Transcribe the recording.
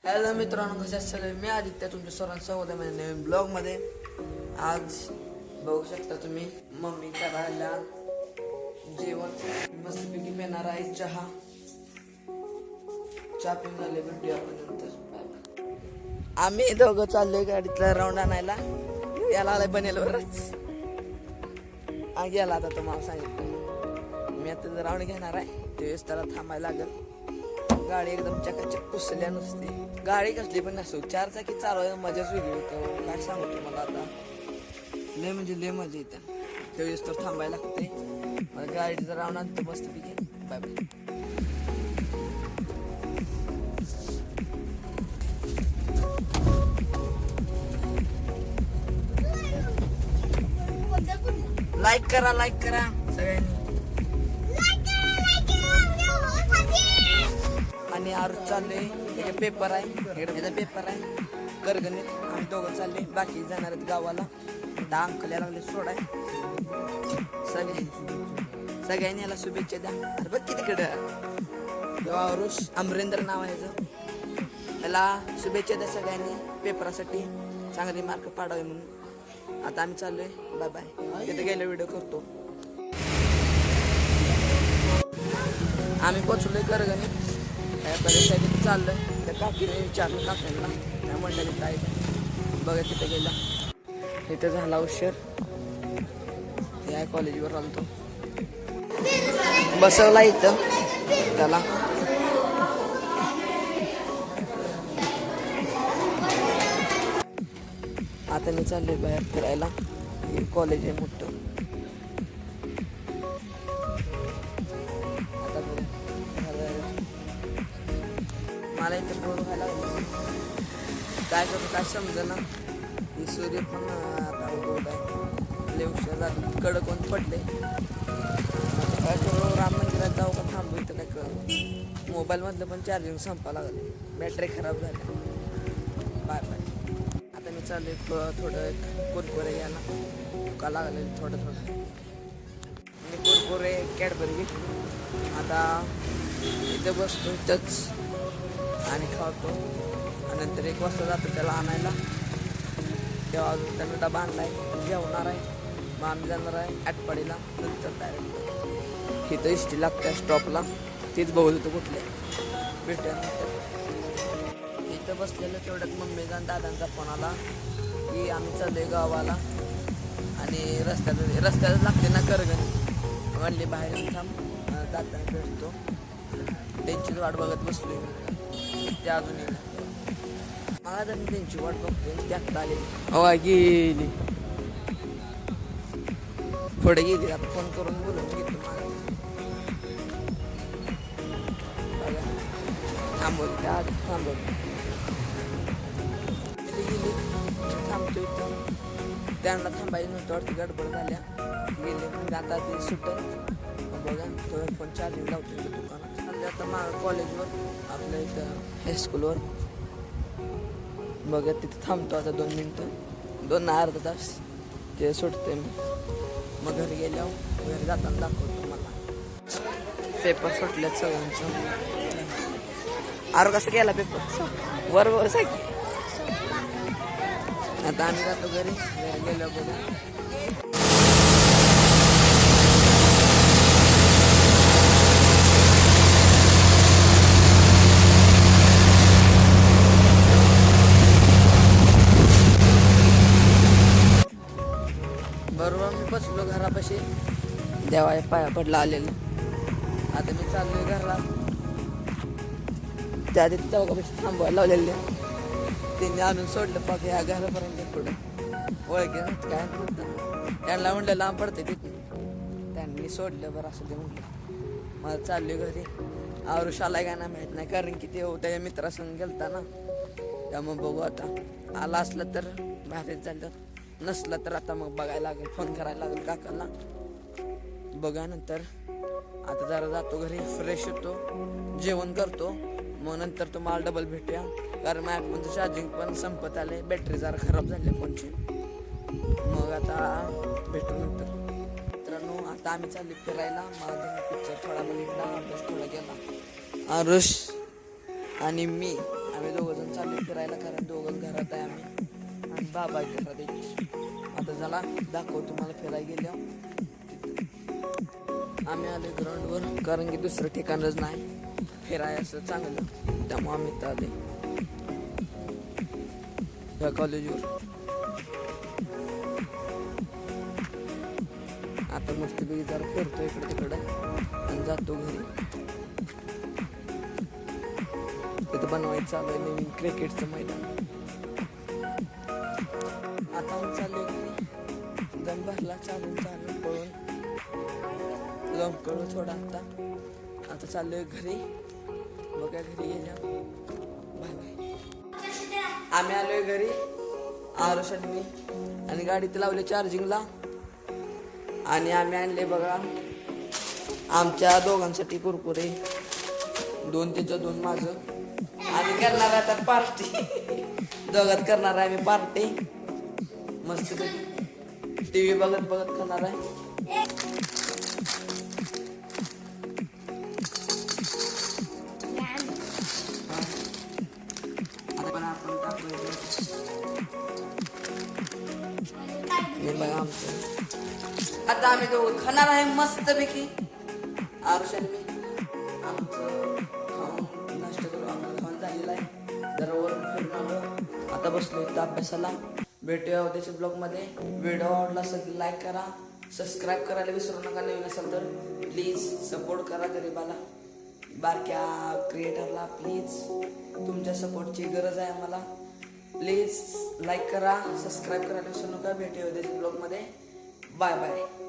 Hello मित्रांनो, कशा सगळे. मी आदित्य तुमच्या सर्वांचं स्वागत आहे माझ्या नवीन ब्लॉगमध्ये. आज बघू शकता तुम्ही मम्मी करायला जेवण. मस्तपैकी पिणार आहे चहा. चहा पिऊन झाले, भेटूया आपण नंतर. आम्ही दोघं चाललोय गाडीतला राऊंड आणायला. याला आलाय बनेलवरच गेला. आता तुम्हाला सांगितलं मी आता राऊंड घेणार आहे, तेच त्याला थांबायला लागेल. गाडी एकदम चकाचक पुसल्या नसते. गाडी कसली पण नसतो, 4 चाकी चालवायला मजाच वेगळी होतं. काय सांगू तुम्हाला, आता लय म्हणजे लय मजा येते. तेवढीच तर थांबायला लागते. मला गाडीचं राऊंड आणतो मस्तपैकी. Bye bye. लाईक करा सगळ्यांनी. आणि आरू चालले, पेपर आहे, याचा पेपर आहे करगणित. आम्ही दोघं चालले, बाकी जाणार आहेत गावाला. 10 अंकल यायला लागले सोडाय. सगळ्यांनी याला शुभेच्छा द्या. अरे बघ किती तिकडं आरुष अमरेंद्र नाव आहे याला. शुभेच्छा द्या सगळ्यांनी पेपरासाठी, चांगले मार्क पाडावे म्हणून. आता आम्ही चाललोय. Bye bye. तिथे गेलो व्हिडिओ करतो. आम्ही पोचलोय करगणित. चाललंय त्या काकीने विचारलं काकांना, त्या मंडळीत काय बघा. तिथे गेला, तिथे झाला उशीर. या कॉलेजवर आलतो, बसवला इथं त्याला. आता मी चाललोय बाहेर फिरायला. कॉलेज आहे मोठं. मला इथं बोर व्हायला लागलं. काय करू काय समजेना. ही सूर्य पण आता उगवत आहे. लय उशीर झाला, कडक ऊन पडले. काय करू, राम मंदिरात जाऊ का थांबू इथं काय करू. मोबाईलमधलं पण चार्जिंग संपा लागले, बॅटरी खराब झाली. Bye bye. आता मी चालले थोडं कुरकुरे घ्यायला. का लागले थोडं मी कुरकुरे कॅडबरी. आता इथं बसतो इथंच आणि खातो. आणि नंतर 1 वाजता जातो त्याला आणायला. तेव्हा अजून त्यानं डबा आणलाय, जेवणार आहे. मग आम्ही जाणार आहे आटपाडीला. नंतर डायरेक्ट इथं इष्टी लागते स्टॉपला. तीच बघत होतो कुठले भेटूया नंतर. इथं बसलेलं तेवढ्यात मम्मीचा आणि दादांचा फोन आला की आम्ही चाललोय गावाला. आणि रस्त्यात लागते ना करगणी. म्हणले बाहेर येऊन थांब, दादा भेटतो. त्यांचीच वाट बघत बसलोय. ते अजून मला तर त्यांची वाट बघतोय. त्यात आले गेली पुढे गेली. आता फोन करून बोलून घेतो. थांबवली गेली. थांबतो इथं. त्यांना थांबायचं नव्हतं वाटतं, गडबड झाल्या गेले. मग आता ते सुटत बघा. तो फोन चार्जिंग लावतो दुकानात. आता माझ्या कॉलेजवर आपल्या इथं हायस्कूलवर बघा. तिथे थांबतो आता 2 मिनटं, 2 अर्धा तास. ते सुटते मी. मग घरी गेल्यावर घरी जाताना दाखवतो मला. पेपर सुटलेत सगळ्यांचं. आरो कसं गेला पेपर? वर सांग. आता आम्ही जातो घरी गेल्यावर बघा. बरोबर मी बसलो घरापाशी, देवाच्या पाया पडला आलेलं. आता मी चाललोय घरला. त्या आधी चौकापाशी थांबवायला लावलेले. त्यांनी आणून सोडलं पाक ह्या घरापर्यंत. पुढं ओळखे काय नव्हतं. त्यांना म्हणलं लांब पडते तिथून. त्यांनी सोडलं. बरं असं ते म्हणलं. मला चाललोय घरी. आरुष आलाय का ना माहीत नाही, कारण की ते त्याच्या मित्रासंग गेलता ना. त्यामुळे बघू आता. आला असलं तर बाहेरच झालं, नसलं तर आता मग बघायला लागेल, फोन करायला लागेल काकाला. बघा नंतर. आता जरा जातो घरी, फ्रेश होतो, जेवण करतो. मग नंतर तुम्हाला डबल भेटूया. कारण माझ्या फोनचं चार्जिंग पण संपत आले, बॅटरी जरा खराब झाली फोनची. मग आता भेटू नंतर. मित्रांनो, आता आम्ही चाललो फिरायला. माझा पिक्चर थोडा बघितला, अभ्यास थोडा केला. आरुष आणि मी आम्ही दोघं जण बाबा घरात एक. आता झाला दाखव तुम्हाला फिरायला गेल्या. आम्ही आले ग्राउंडवर कारण की दुसरं ठिकाणच नाही फिराय असं चांगलं, त्यामुळे आम्ही इथं आले ह्या कॉलेजवर. आता मस्तपैकी जरा फिरतो इकडे तिकडे आणि जातो घरी. तिथं बनवायचं चालू आहे नवीन क्रिकेटचं मैदान. आता आम्ही चाललोय घरी. दम भरला चालून पळून कळू थोडा. आता चाललोय घरी. बघा घरी गेल्या. Bye bye. आम्ही आलोय घरी आरुष आणि मी, आणि गाडीत लावले चार्जिंगला. आणि आम्ही आणले बघा आमच्या दोघांसाठी कुरकुरे, 2 तिचं 2 माझं. आणि करणार आता पार्टी. दोघात करणार आहे आम्ही पार्टी मस्त. टीव्ही बघत बघत करणार आहे. आता आम्ही दोघं खाणार आहे मस्त पैकी. आरुष आणि मी आमचं खाऊन नाश्ता करू. आमचं खाऊन झालेलं आहे. जरा वर फिरून आलो. आता बसलो इथं अभ्यासाला. भेटूया उद्याच्या ब्लॉगमध्ये. व्हिडिओ आवडला असेल तर लाईक करा, सबस्क्राईब करायला विसरू नका. नवीन असेल तर प्लीज सपोर्ट करा गरीबाला, बारक्या क्रिएटरला. प्लीज तुमच्या सपोर्टची गरज आहे आम्हाला. प्लीज लाईक करा, सबस्क्राईब करायला विसरू नका. भेटूया उद्याच्या ब्लॉगमध्ये. Bye bye.